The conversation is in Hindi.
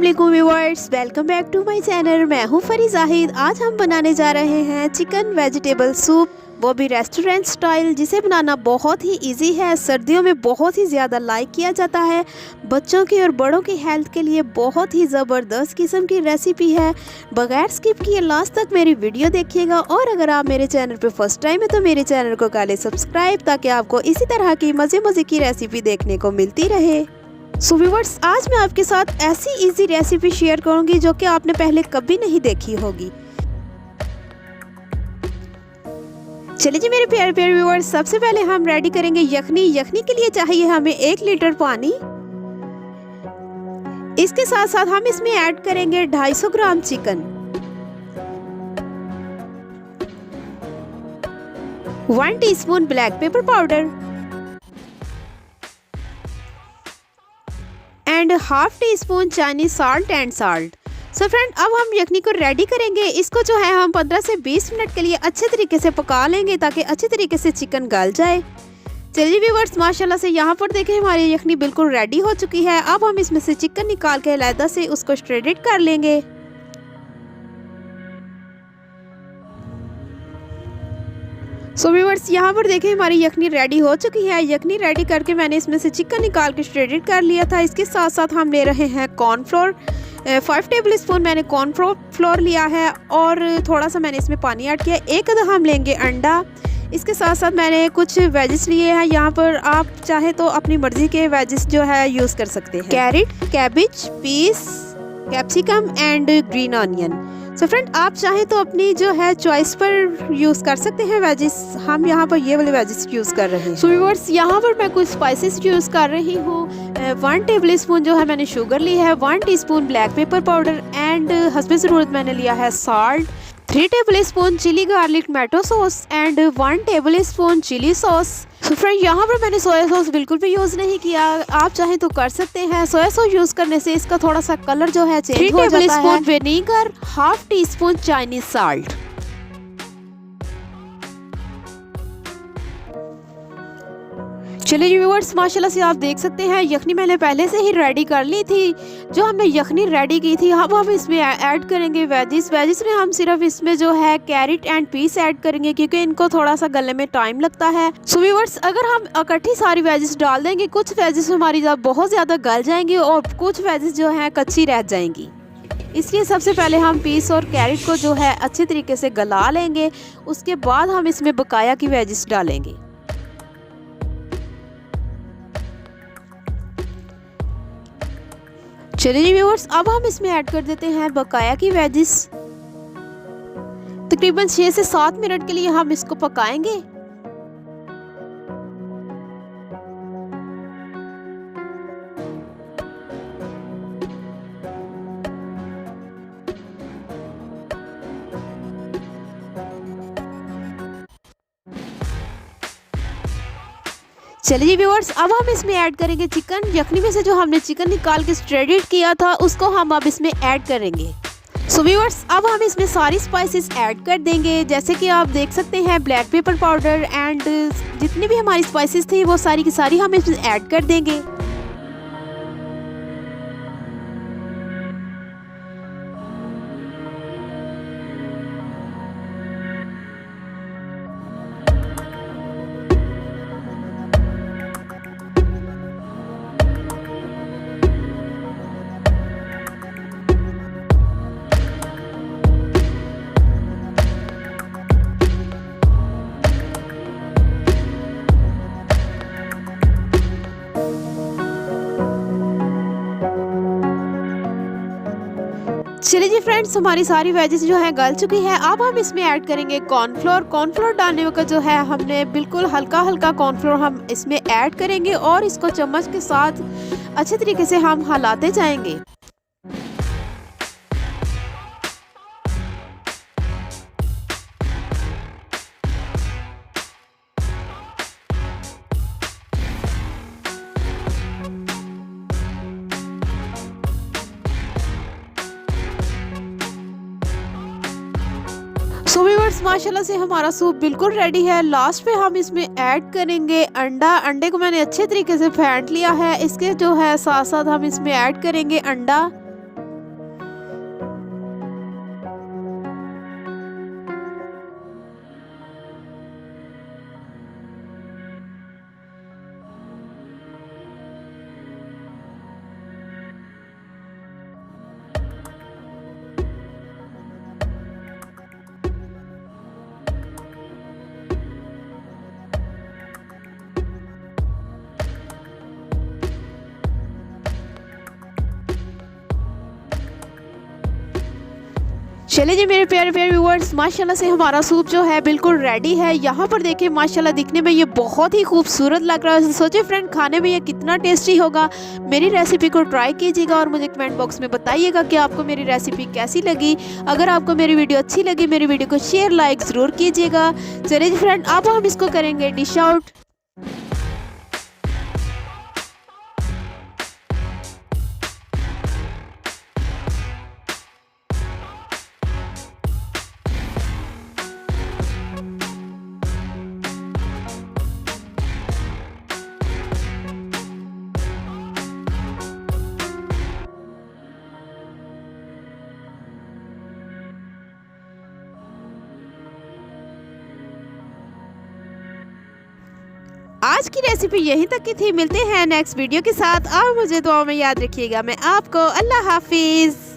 अस्सलामुअलैकुम viewers, welcome back to my channel. मैं हूं फरी जाहिद। आज हम बनाने जा रहे हैं चिकन वेजिटेबल सूप, वो भी रेस्टोरेंट स्टाइल, जिसे बनाना बहुत ही इजी है। सर्दियों में बहुत ही ज़्यादा लाइक किया जाता है। बच्चों की और बड़ों की हेल्थ के लिए बहुत ही ज़बरदस्त किस्म की रेसिपी है। बगैर स्किप किए लास्ट तक मेरी वीडियो देखिएगा, और अगर आप मेरे चैनल पर फर्स्ट टाइम है तो मेरे चैनल को कर लें सब्सक्राइब, ताकि आपको इसी तरह की मज़े की रेसिपी देखने को मिलती रहे। सो व्यूअर्स, आज मैं आपके साथ ऐसी इजी रेसिपी शेयर करूंगी जो कि आपने पहले कभी नहीं देखी होगी। चलिए जी मेरे प्यारे प्यारे व्यूअर्स, सबसे पहले हम रेडी करेंगे यखनी। यखनी के लिए चाहिए हमें 1 लीटर पानी। इसके साथ साथ हम इसमें ऐड करेंगे 250 gram chicken, 1 teaspoon black pepper powder and half tea spoon Chinese salt and salt. So friend, अब हम यखनी को रेडी करेंगे। इसको जो है हम 15 से 20 मिनट के लिए अच्छे तरीके से पका लेंगे, ताकि अच्छे तरीके से चिकन गल जाए। चलिए व्यूअर्स, माशाल्लाह से यहाँ पर देखें हमारी यखनी बिल्कुल रेडी हो चुकी है। अब हम इसमें से चिकन निकाल के अलग से उसको श्रेडेड कर लेंगे। सो व्यूअर्स, यहाँ पर देखें हमारी यखनी रेडी हो चुकी है। यखनी रेडी करके मैंने इसमें से चिकन निकाल के श्रेडेड कर लिया था। इसके साथ साथ हम ले रहे हैं कॉर्नफ्लोर, 5 टेबल स्पून मैंने कॉर्नफ्लोर लिया है, और थोड़ा सा मैंने इसमें पानी ऐड किया। एक हम लेंगे अंडा। इसके साथ साथ मैंने कुछ वेजिस लिए हैं। यहाँ पर आप चाहे तो अपनी मर्जी के वेजिस जो है यूज़ कर सकते हैं। Carrot, cabbage, peas, capsicum and green onion. So friend, आप चाहें तो अपनी जो है चॉइस पर यूज़ कर सकते हैं वेजिस। हम यहाँ पर ये वाले वेजिस यूज़ कर रहे हैं। सो व्यूअर्स, यहाँ पर मैं कुछ स्पाइसेस यूज़ कर रही हूँ। 1 टेबल स्पून जो है मैंने शुगर ली है, 1 teaspoon black pepper powder and हस्बे ज़रूरत मैंने लिया है salt, 3 tablespoon chilli garlic tomato sauce and 1 tablespoon chilli sauce. तो फ्रेंड, यहाँ पर मैंने सोया सॉस बिल्कुल भी यूज़ नहीं किया। आप चाहें तो कर सकते हैं। सोया सॉस यूज़ करने से इसका थोड़ा सा कलर जो है चेंज हो जाता है। 3 table spoon vinegar, half tea spoon Chinese salt. चलिए व्यूअर्स, माशाल्लाह से आप देख सकते हैं यखनी मैंने पहले से ही रेडी कर ली थी। जो हमने यखनी रेडी की थी, अब हम इसमें ऐड करेंगे वेजिस। वेजिस में हम सिर्फ इसमें जो है कैरेट एंड पीस ऐड करेंगे, क्योंकि इनको थोड़ा सा गलने में टाइम लगता है। सो व्यूअर्स, अगर हम इकट्ठी सारी वेजिस डाल देंगे, कुछ वेजिस हमारी बहुत ज़्यादा गल जाएंगी और कुछ वेजिस जो है कच्ची रह जाएंगी। इसलिए सबसे पहले हम पीस और कैरेट को जो है अच्छे तरीके से गला लेंगे। उसके बाद हम इसमें बकाया की वेजिस डालेंगे। चलिए व्यूअर्स, अब हम इसमें ऐड कर देते हैं बकाया की वेजिस। तकरीबन 6 से 7 मिनट के लिए हम इसको पकाएंगे। चलिए व्यूअर्स, अब हम इसमें ऐड करेंगे चिकन। यखनी में से जो हमने चिकन निकाल के श्रेडेड किया था, उसको हम अब इसमें ऐड करेंगे। सो व्यूअर्स, अब हम इसमें सारी स्पाइसेस ऐड कर देंगे। जैसे कि आप देख सकते हैं, ब्लैक पेपर पाउडर एंड जितनी भी हमारी स्पाइसेस थी वो सारी की सारी हम इसमें ऐड कर देंगे। चलिए जी फ्रेंड्स, हमारी सारी वेजिस जो है गल चुकी है। अब हम इसमें ऐड करेंगे कॉर्नफ्लोर। कॉर्नफ्लोर डालने का जो है हमने बिल्कुल हल्का हल्का कॉर्नफ्लोर हम इसमें ऐड करेंगे, और इसको चम्मच के साथ अच्छे तरीके से हम हिलाते जाएंगे। सो व्यूअर्स, माशाल्लाह से हमारा सूप बिल्कुल रेडी है। लास्ट पे हम इसमें ऐड करेंगे अंडा। अंडे को मैंने अच्छे तरीके से फेंट लिया है। इसके जो है साथ साथ हम इसमें ऐड करेंगे अंडा। चलिए जी मेरे प्यारे प्यारे व्यूअर्स, माशाल्लाह से हमारा सूप जो है बिल्कुल रेडी है। यहाँ पर देखिए माशाल्लाह दिखने में ये बहुत ही खूबसूरत लग रहा है। सोचिए फ्रेंड, खाने में ये कितना टेस्टी होगा। मेरी रेसिपी को ट्राई कीजिएगा और मुझे कमेंट बॉक्स में बताइएगा कि आपको मेरी रेसिपी कैसी लगी। अगर आपको मेरी वीडियो अच्छी लगी, मेरी वीडियो को शेयर लाइक ज़रूर कीजिएगा। चलिए जी फ्रेंड, अब हम इसको करेंगे डिश आउट। आज की रेसिपी यहीं तक की थी। मिलते हैं नेक्स्ट वीडियो के साथ और मुझे दुआ में याद रखिएगा। मैं आपको अल्लाह हाफिज़।